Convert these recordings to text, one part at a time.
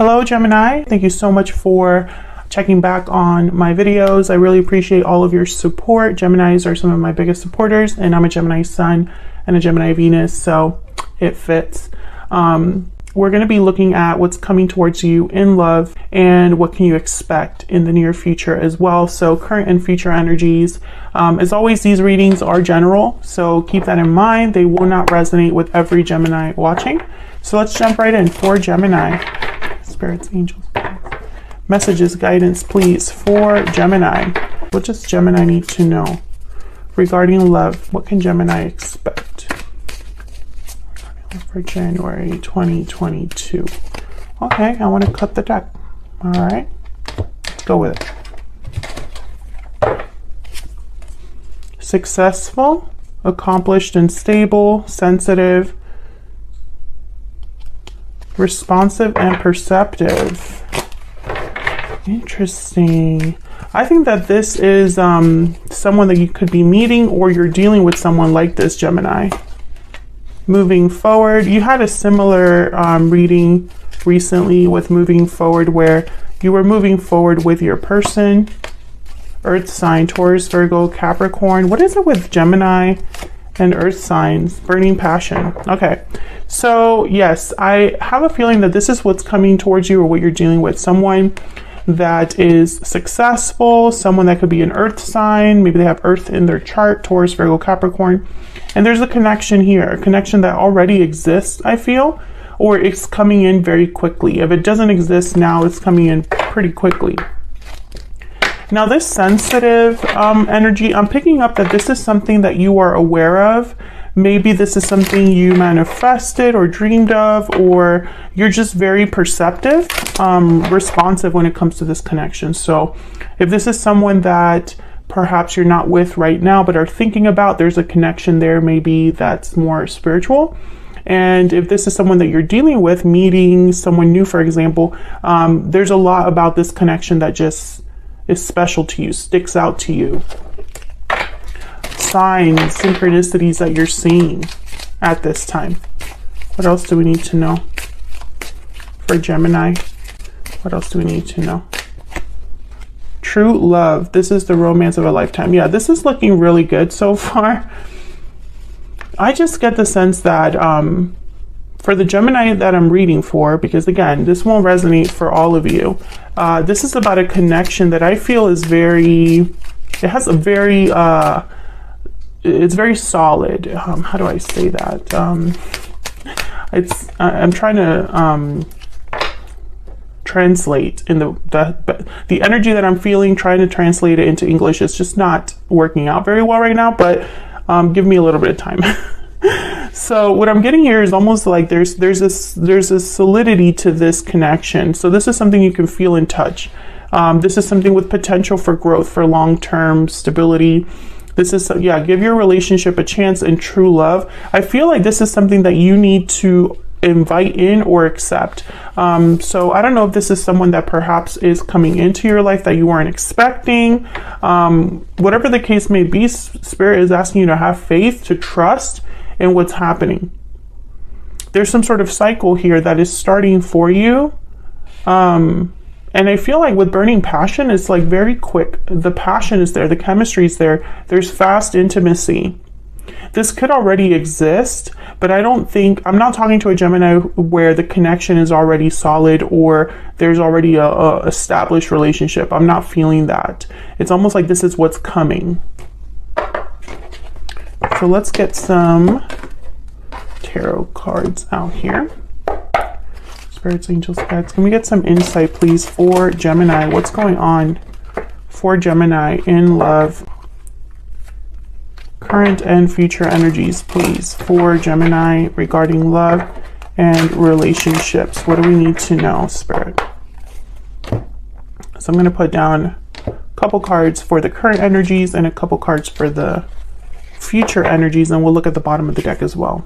Hello Gemini, thank you so much for checking back on my videos. I really appreciate all of your support. Geminis are some of my biggest supporters, and I'm a Gemini Sun and a Gemini Venus, so it fits. We're going to be looking at what's coming towards you in love and what can you expect in the near future as well. So current and future energies. As always, these readings are general, so keep that in mind. They will not resonate with every Gemini watching. So let's jump right in for Gemini. Spirits, angels, messages, guidance, please, for Gemini. What does Gemini need to know regarding love? What can Gemini expect for January 2022? Okay, I want to cut the deck. All right, let's go with it. Successful, accomplished and stable, sensitive, responsive and perceptive. Interesting. I think that this is someone that you could be meeting, or you're dealing with someone like this, Gemini. Moving forward, you had a similar reading recently with moving forward, where you were moving forward with your person. Earth sign, Taurus, Virgo, Capricorn. What is it with Gemini and earth signs? Burning passion. Okay, so yes, I have a feeling that this is what's coming towards you, or what you're dealing with. Someone that is successful, someone that could be an earth sign. Maybe they have earth in their chart, Taurus, Virgo, Capricorn. And there's a connection here, a connection that already exists, I feel, or it's coming in very quickly. If it doesn't exist now, it's coming in pretty quickly. Now this sensitive energy, I'm picking up that this is something that you are aware of. Maybe this is something you manifested or dreamed of, or you're just very perceptive, responsive when it comes to this connection. So if this is someone that perhaps you're not with right now, but are thinking about, there's a connection there, maybe that's more spiritual. And if this is someone that you're dealing with, meeting someone new, for example, there's a lot about this connection that just is special to you, sticks out to you. Signs, synchronicities that you're seeing at this time. What else do we need to know for Gemini? What else do we need to know? True love. This is the romance of a lifetime. Yeah, this is looking really good so far. I just get the sense that for the Gemini that I'm reading for, because again, this won't resonate for all of you. This is about a connection that I feel is very, it has a very, it's very solid. How do I say that? I'm trying to translate in the energy that I'm feeling, trying to translate it into English. It's just not working out very well right now, but give me a little bit of time. So what I'm getting here is almost like there's a solidity to this connection. So this is something you can feel and touch. This is something with potential for growth, for long-term stability. This is, yeah, give your relationship a chance in true love. I feel like this is something that you need to invite in or accept. So I don't know if this is someone that perhaps is coming into your life that you weren't expecting. Whatever the case may be, Spirit is asking you to have faith, to trust in what's happening. There's some sort of cycle here that is starting for you. And I feel like with burning passion, it's like very quick. The passion is there, the chemistry is there. There's fast intimacy. This could already exist, but I don't think, I'm not talking to a Gemini where the connection is already solid or there's already a established relationship. I'm not feeling that. It's almost like this is what's coming. So let's get some tarot cards out here. Spirits, angels, guides. Can we get some insight, please, for Gemini? What's going on for Gemini in love? Current and future energies, please, for Gemini regarding love and relationships. What do we need to know, Spirit? So I'm going to put down a couple cards for the current energies and a couple cards for the future energies, and we'll look at the bottom of the deck as well.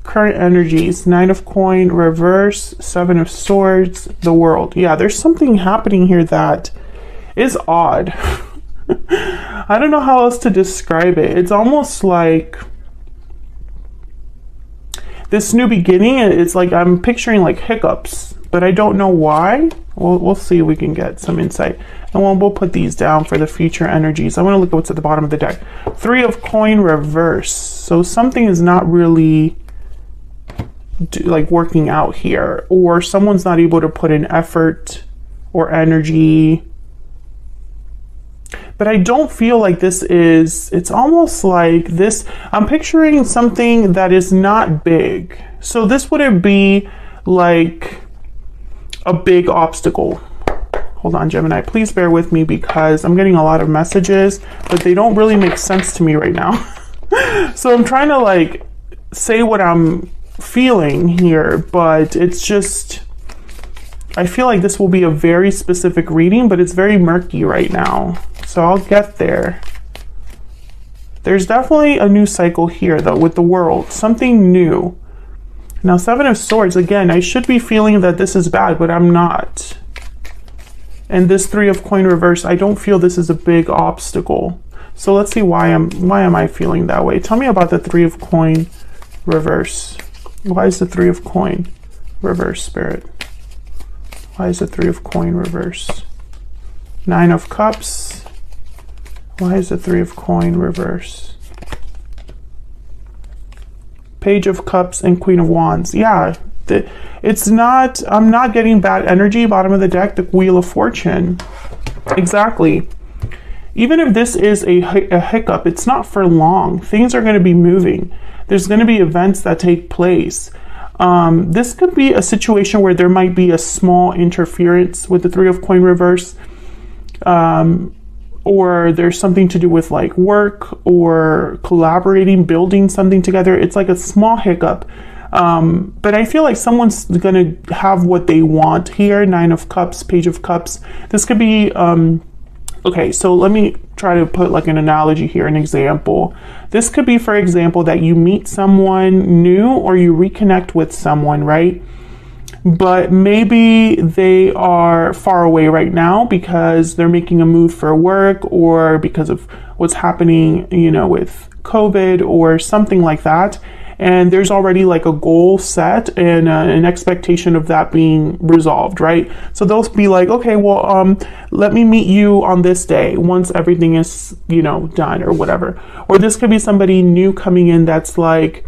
Current energies, Nine of Coin, reverse, Seven of Swords, the World. Yeah, there's something happening here that is odd. I don't know how else to describe it. It's almost like this new beginning. It's like I'm picturing like hiccups, but I don't know why. We'll see if we can get some insight. And we'll put these down for the future energies. I want to look at what's at the bottom of the deck. 3 of coin reverse. So something is not really like working out here, or someone's not able to put in effort or energy. But I don't feel like this is, it's almost like this, I'm picturing something that is not big. So this wouldn't be like a big obstacle. Hold on, Gemini, please bear with me because I'm getting a lot of messages, but they don't really make sense to me right now. So I'm trying to like say what I'm feeling here, but it's just, I feel like this will be a very specific reading, but it's very murky right now. So I'll get there. There's definitely a new cycle here though with the world, something new. Now 7 of Swords, again, I should be feeling that this is bad, but I'm not. And this 3 of coin reverse, I don't feel this is a big obstacle. So let's see why am I feeling that way? Tell me about the 3 of coin reverse. Why is the 3 of coin reverse, Spirit? Why is the 3 of coin reverse? 9 of Cups. Why is the 3 of coin reverse? Page of Cups and Queen of Wands. Yeah, it's not, I'm not getting bad energy. Bottom of the deck, the Wheel of Fortune. Exactly. Even if this is a hiccup, it's not for long. Things are going to be moving. There's going to be events that take place. This could be a situation where there might be a small interference with the 3 of coin reverse. Or there's something to do with like work or collaborating, building something together. It's like a small hiccup. But I feel like someone's going to have what they want here. 9 of Cups, Page of Cups. This could be, okay, so let me try to put like an analogy here, an example. This could be, for example, that you meet someone new or you reconnect with someone, right? But maybe they are far away right now because they're making a move for work or because of what's happening, you know, with COVID or something like that. And there's already like a goal set and an expectation of that being resolved, right? So they'll be like, okay, well, let me meet you on this day once everything is, you know, done or whatever. Or this could be somebody new coming in that's like,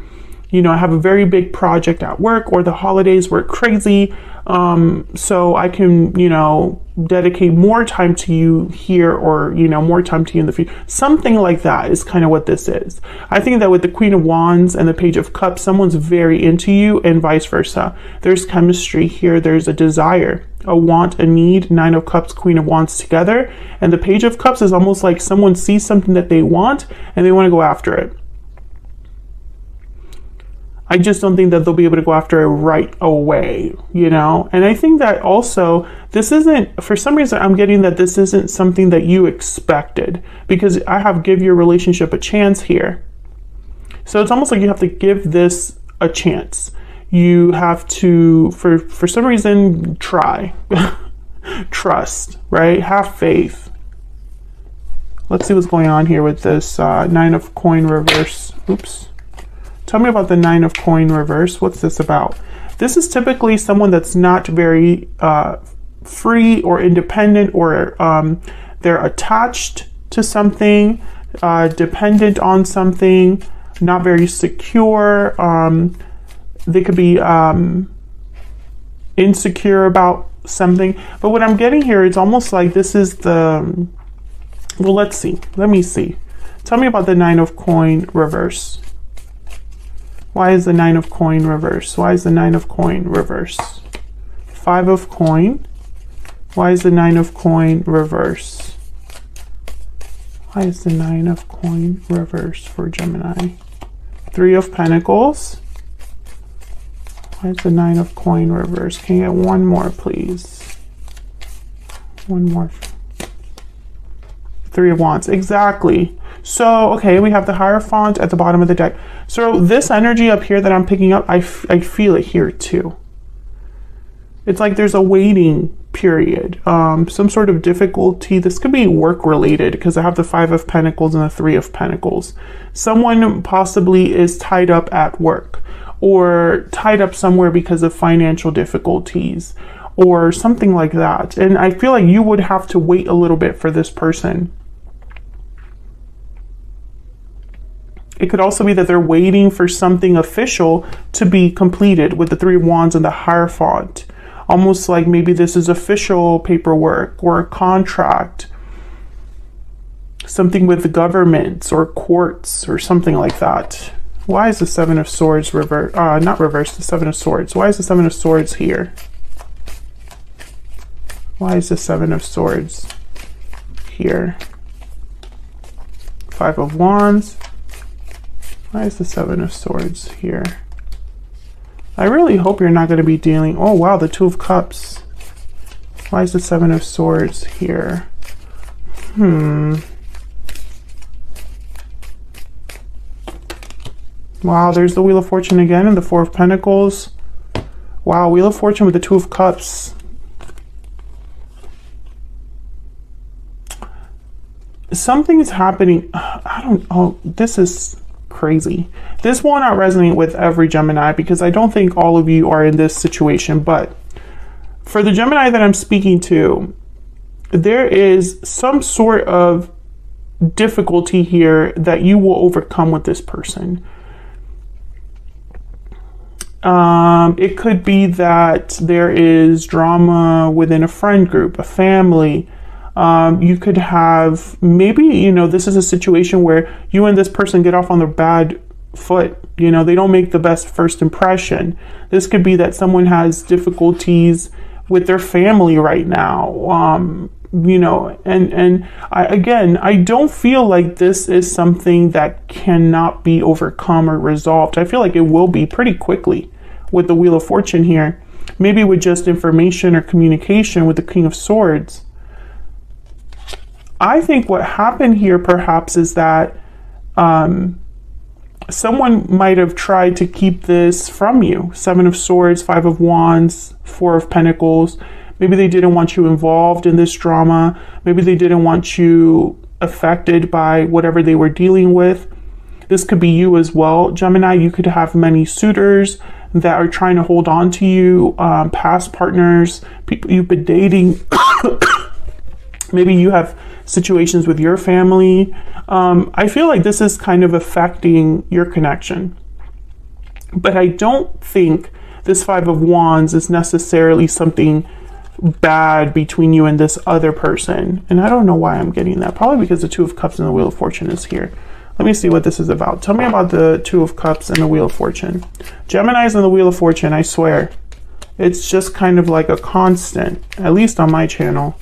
you know, I have a very big project at work or the holidays were crazy. So I can, you know, dedicate more time to you here or, you know, more time to you in the future. Something like that is kind of what this is. I think that with the Queen of Wands and the Page of Cups, someone's very into you and vice versa. There's chemistry here. There's a desire, a want, a need. 9 of Cups, Queen of Wands together. And the Page of Cups is almost like someone sees something that they want and they want to go after it. I just don't think that they'll be able to go after it right away, you know? And I think that also, this isn't, for some reason, I'm getting that this isn't something that you expected because I have give your relationship a chance here. So it's almost like you have to give this a chance. You have to, for some reason, try. Trust, right? Have faith. Let's see what's going on here with this 9 of coin reverse. Oops. Tell me about the 9 of coin reverse. What's this about? This is typically someone that's not very free or independent, or they're attached to something, dependent on something, not very secure. They could be insecure about something. But what I'm getting here, it's almost like this is the, well, let's see. Let me see. Tell me about the 9 of coin reverse. Why is the 9 of coin reverse? Why is the 9 of coin reverse? 5 of coin. Why is the 9 of coin reverse? Why is the 9 of coin reverse for Gemini? 3 of Pentacles. Why is the 9 of coin reverse? Can you get one more, please? One more. 3 of Wands. Exactly. So, okay, we have the Hierophant at the bottom of the deck. So this energy up here that I'm picking up, I feel it here too. It's like there's a waiting period. Some sort of difficulty. This could be work related because I have the 5 of Pentacles and the 3 of Pentacles. Someone possibly is tied up at work or tied up somewhere because of financial difficulties or something like that. And I feel like you would have to wait a little bit for this person. It could also be that they're waiting for something official to be completed with the 3 of Wands and the Hierophant. Almost like maybe this is official paperwork or a contract. Something with the governments or courts or something like that. Why is the 7 of Swords reverse? Not reverse, the 7 of Swords. Why is the 7 of Swords here? Why is the 7 of Swords here? 5 of Wands. Why is the 7 of Swords here? I really hope you're not going to be dealing... Oh, wow, the 2 of Cups. Why is the 7 of Swords here? Wow, there's the Wheel of Fortune again and the 4 of Pentacles. Wow, Wheel of Fortune with the 2 of Cups. Something is happening. I don't... Oh, this is... crazy. This will not resonate with every Gemini because I don't think all of you are in this situation, but for the Gemini that I'm speaking to, there is some sort of difficulty here that you will overcome with this person. It could be that there is drama within a friend group, a family. You could have, maybe, you know, this is a situation where you and this person get off on the bad foot. You know, they don't make the best first impression. This could be that someone has difficulties with their family right now. You know, and I don't feel like this is something that cannot be overcome or resolved. I feel like it will be pretty quickly with the Wheel of Fortune here. Maybe with just information or communication with the King of Swords. I think what happened here perhaps is that someone might have tried to keep this from you. 7 of Swords, 5 of Wands, 4 of Pentacles. Maybe they didn't want you involved in this drama. Maybe they didn't want you affected by whatever they were dealing with. This could be you as well. Gemini, you could have many suitors that are trying to hold on to you, past partners, people you've been dating. Maybe you have situations with your family. I feel like this is kind of affecting your connection. But I don't think this 5 of Wands is necessarily something bad between you and this other person. And I don't know why I'm getting that. Probably because the 2 of Cups and the Wheel of Fortune is here. Let me see what this is about. Tell me about the 2 of Cups and the Wheel of Fortune. Gemini's and the Wheel of Fortune, I swear. It's just kind of like a constant, at least on my channel.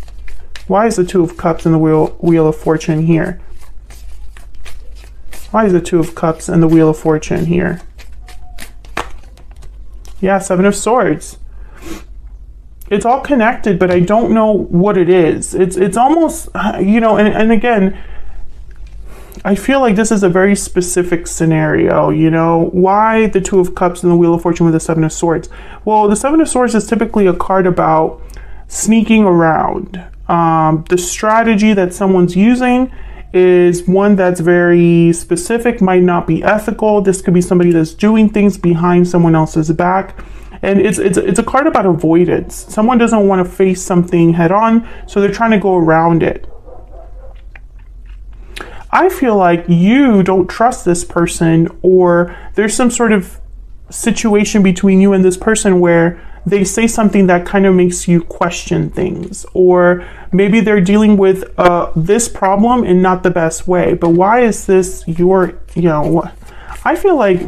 Why is the 2 of Cups and the Wheel of Fortune here? Why is the 2 of Cups and the Wheel of Fortune here? Yeah, 7 of Swords. It's all connected, but I don't know what it is. It's almost, you know, and again, I feel like this is a very specific scenario, you know. Why the 2 of Cups and the Wheel of Fortune with the 7 of Swords? Well, the 7 of Swords is typically a card about sneaking around. The strategy that someone's using is one that's very specific, might not be ethical. This could be somebody that's doing things behind someone else's back. And it's a card about avoidance. Someone doesn't want to face something head on, so they're trying to go around it. I feel like you don't trust this person, or there's some sort of situation between you and this person where they say something that kind of makes you question things, or maybe they're dealing with this problem in not the best way. But why is this your, you know, I feel like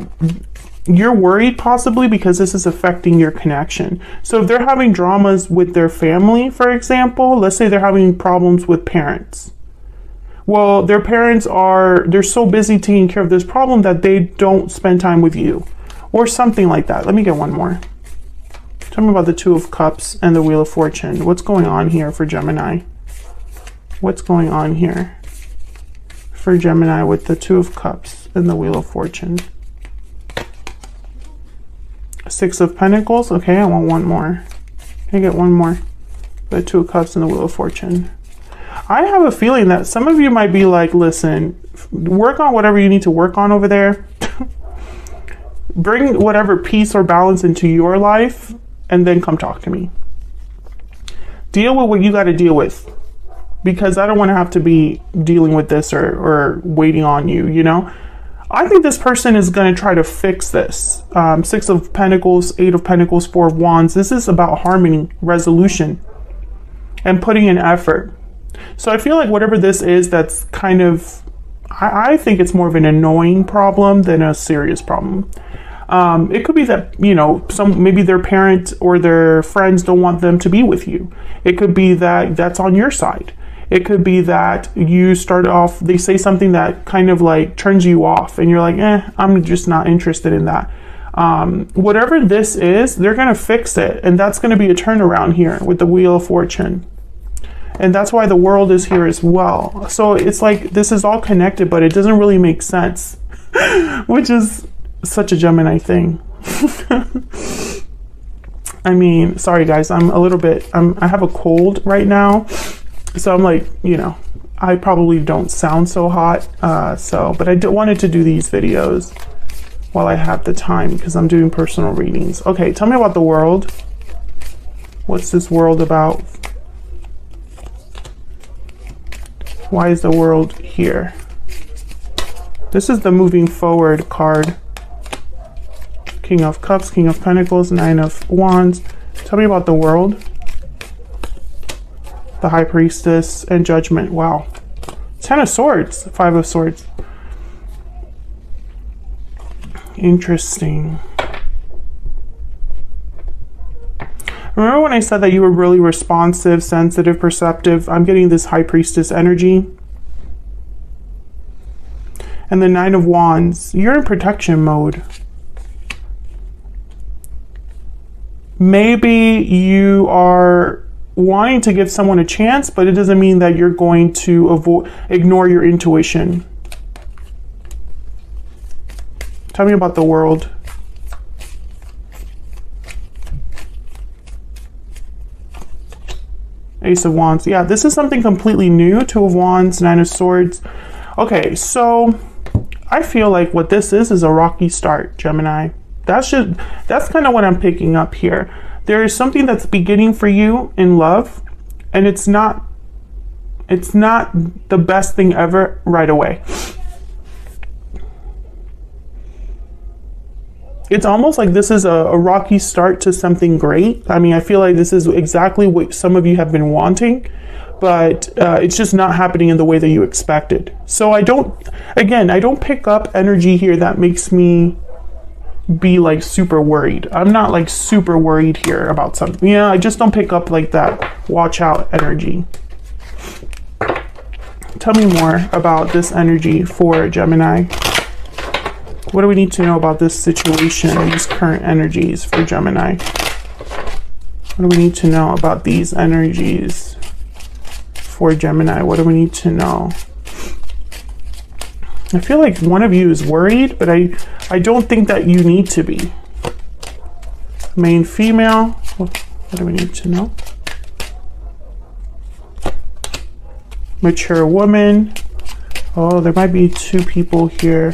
you're worried possibly because this is affecting your connection. So if they're having dramas with their family, for example, let's say they're having problems with parents. Well, their parents they're so busy taking care of this problem that they don't spend time with you, or something like that. Let me get one more. Tell me about the 2 of Cups and the Wheel of Fortune. What's going on here for Gemini? What's going on here for Gemini with the 2 of Cups and the Wheel of Fortune? 6 of Pentacles. Okay, I want one more. Can I get one more? The Two of Cups and the Wheel of Fortune. I have a feeling that some of you might be like, listen, work on whatever you need to work on over there. Bring whatever peace or balance into your life and then come talk to me. Deal with what you got to deal with, because I don't want to have to be dealing with this or waiting on you, you know? I think this person is going to try to fix this. Six of Pentacles, Eight of Pentacles, Four of Wands. This is about harmony, resolution, and putting in effort. So I feel like whatever this is, that's kind of, I think it's more of an annoying problem than a serious problem. It could be that, you know, maybe their parent or their friends don't want them to be with you. It could be that that's on your side. It could be that you start off, they say something that kind of like turns you off and you're like, I'm just not interested in that. Whatever this is, they're going to fix it. And that's going to be a turnaround here with the Wheel of Fortune. And that's why the World is here as well. So it's like, this is all connected, but it doesn't really make sense, which is such a Gemini thing. I mean, sorry guys, I'm a little bit, I have a cold right now. So I'm like, you know, I probably don't sound so hot. But I wanted to do these videos while I have the time because I'm doing personal readings. Okay, tell me about the World. What's this World about? Why is the World here? This is the moving forward card. King of Cups, King of Pentacles, Nine of Wands. Tell me about the World. The High Priestess and Judgment. Wow. Ten of Swords. Five of Swords. Interesting. Remember when I said that you were really responsive, sensitive, perceptive? I'm getting this High Priestess energy. And the Nine of Wands. You're in protection mode. Maybe you are wanting to give someone a chance, but it doesn't mean that you're going to ignore your intuition. Tell me about the World. Ace of Wands. Yeah, this is something completely new. Two of Wands, Nine of Swords. Okay, so I feel like what this is a rocky start, Gemini. That's kind of what I'm picking up here. There is something that's beginning for you in love, and it's not the best thing ever right away. It's almost like this is a rocky start to something great. I mean, I feel like this is exactly what some of you have been wanting, but it's just not happening in the way that you expected. So I don't pick up energy here that makes me be like super worried. I'm not like super worried here about something. Yeah, I just don't pick up like that watch out energy. Tell me more about this energy for Gemini. What do we need to know about this situation, these current energies for Gemini? What do we need to know about these energies for Gemini? What do we need to know? I feel like one of you is worried, but I don't think that you need to be. Main female. What do we need to know? Mature woman. Oh, there might be two people here.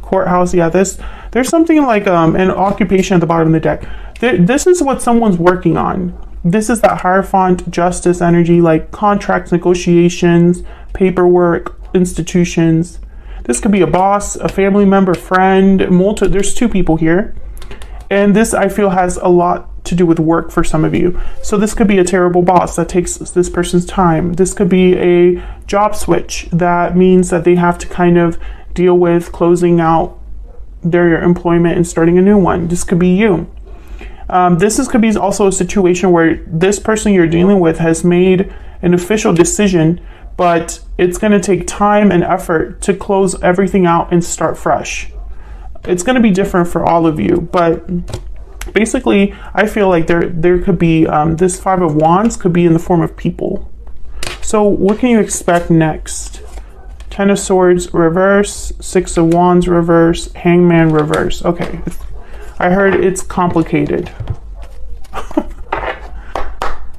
Courthouse. Yeah, there's something like an occupation at the bottom of the deck. This is what someone's working on. This is that Hierophant, justice energy, like contracts, negotiations, paperwork, institutions. This could be a boss, a family member, friend, there's two people here. And this, I feel, has a lot to do with work for some of you. So this could be a terrible boss that takes this person's time. This could be a job switch that means that they have to kind of deal with closing out their employment and starting a new one. This could be you. Could be also a situation where this person you're dealing with has made an official decision, but it's going to take time and effort to close everything out and start fresh. It's going to be different for all of you, but basically I feel like there could be this Five of Wands could be in the form of people. So what can you expect next? Ten of Swords reverse, Six of Wands reverse, Hangman reverse. Okay, I heard it's complicated.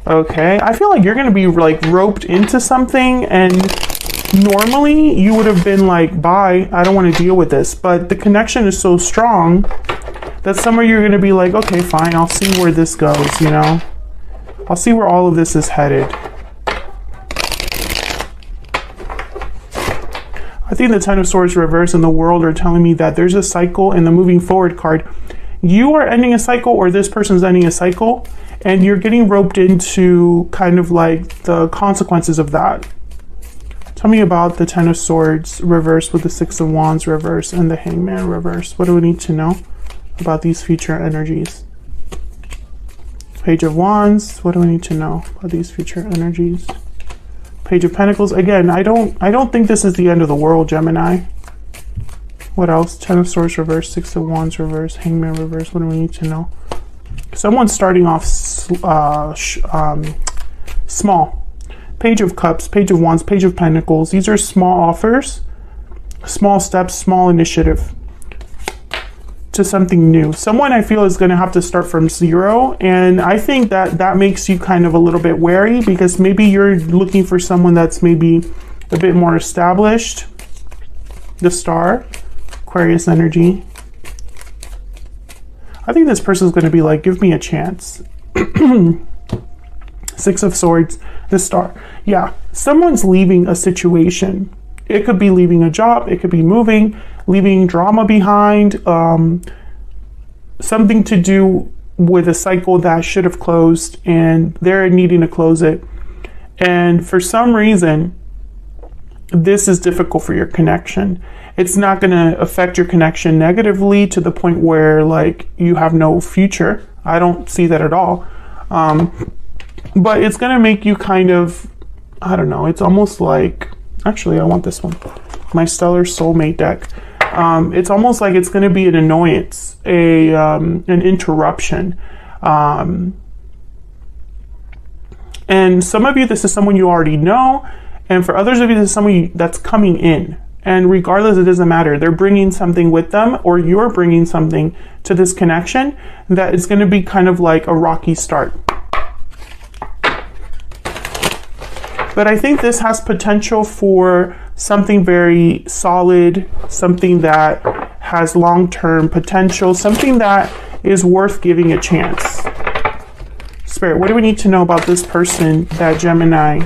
Okay, I feel like you're going to be like roped into something, and normally you would have been like, bye, I don't want to deal with this. But the connection is so strong that somewhere you're going to be like, okay, fine, I'll see where this goes, you know? I'll see where all of this is headed. I think the Ten of Swords reverse and the World are telling me that there's a cycle in the moving forward card. You are ending a cycle, or this person's ending a cycle, and you're getting roped into kind of like the consequences of that. Tell me about the Ten of Swords reverse with the Six of Wands reverse and the Hangman reverse. What do we need to know about these future energies? Page of Wands. What do we need to know about these future energies? Page of Pentacles. Again, I don't think this is the end of the world, Gemini. What else? Ten of Swords reverse, Six of Wands reverse, Hangman reverse. What do we need to know? Someone's starting off small. Page of Cups, Page of Wands, Page of Pentacles. These are small offers, small steps, small initiative to something new. Someone I feel is going to have to start from zero, and I think that makes you kind of a little bit wary, because maybe you're looking for someone that's maybe a bit more established. The Star, Aquarius energy. I think this person's going to be like, give me a chance. Six of Swords, the Star. Yeah, someone's leaving a situation. It could be leaving a job, it could be moving, leaving drama behind, something to do with a cycle that should have closed, and they're needing to close it. And for some reason, this is difficult for your connection. It's not going to affect your connection negatively to the point where like you have no future. I don't see that at all. But it's going to make you kind of, I don't know, it's almost like, actually I want this one, my Stellar Soulmate deck. It's almost like it's going to be an annoyance, an interruption. And some of you, this is someone you already know. And for others of you, this is someone that's coming in. And regardless, it doesn't matter. They're bringing something with them, or you're bringing something to this connection that is going to be kind of like a rocky start. But I think this has potential for something very solid, something that has long-term potential, something that is worth giving a chance. Spirit, what do we need to know about this person that Gemini